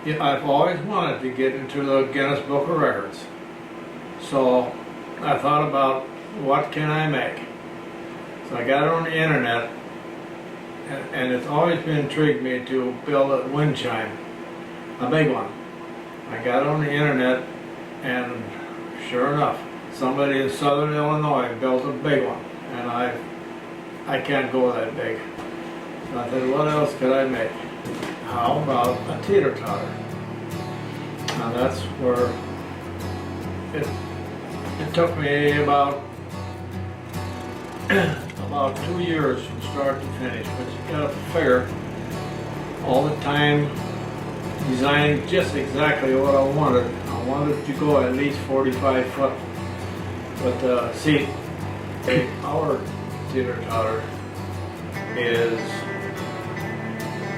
I've always wanted to get into the Guinness Book of Records. So I thought about what can I make. So I got on the internet, and it's always been intrigued me to build a wind chime, a big one. I got on the internet, and sure enough, somebody in southern Illinois built a big one, and I can't go that big. So I said, what else could I make? How about a teeter totter? Now that's where it took me about 2 years from start to finish, but you gotta figure all the time designing just exactly what I wanted. I wanted to go at least 45 foot. But see, our teeter totter is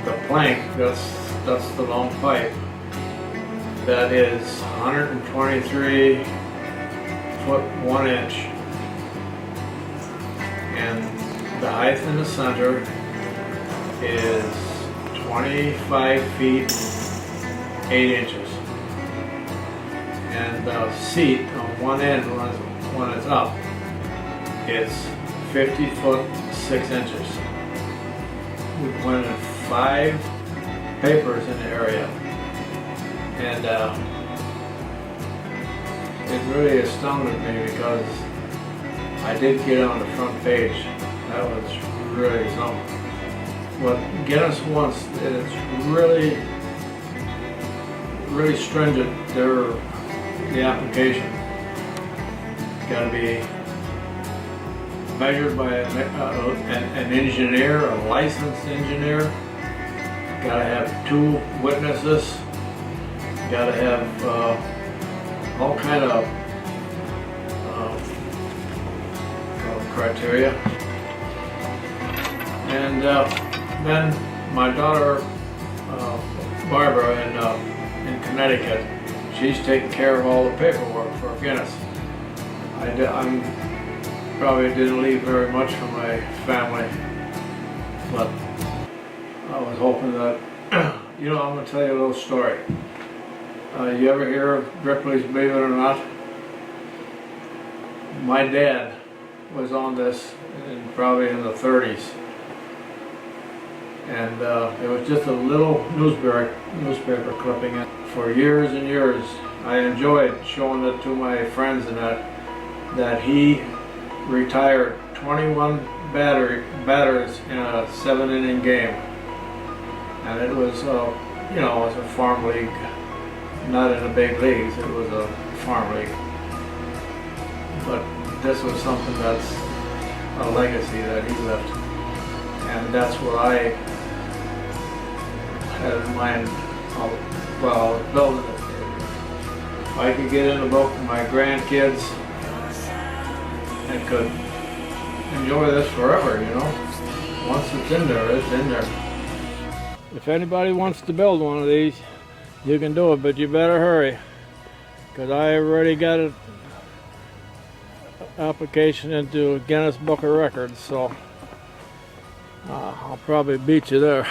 the plank, that's the long pipe, that is 123 foot 1 inch, and the height in the center is 25 feet 8 inches, and the seat on one end when it's up is 50 foot 6 inches. We planted 5 papers in the area, and it really astounded me because I did get on the front page. That was really something. What Guinness wants is really stringent. The application got to be measured by an engineer, a licensed engineer. Got to have 2 witnesses. Got to have all kind of criteria. And then my daughter Barbara in Connecticut, she's taking care of all the paperwork for Guinness. I'm probably didn't leave very much for my family, but I was hoping that, I'm going to tell you a little story. You ever hear of Ripley's Believe It or Not? My dad was on this probably in the 30s, and it was just a little newspaper clipping. And for years and years, I enjoyed showing it to my friends, and that he retired 21 batters in a 7-inning game, and it was it was a farm league, not in the big leagues. It was a farm league, but this was something that's a legacy that he left, and that's what I had in mind while I was building it. If I could get in the book with my grandkids and could enjoy this forever, once it's in there, it's in there. If anybody wants to build one of these, you can do it, but you better hurry, because I already got an application into Guinness Book of Records, so I'll probably beat you there.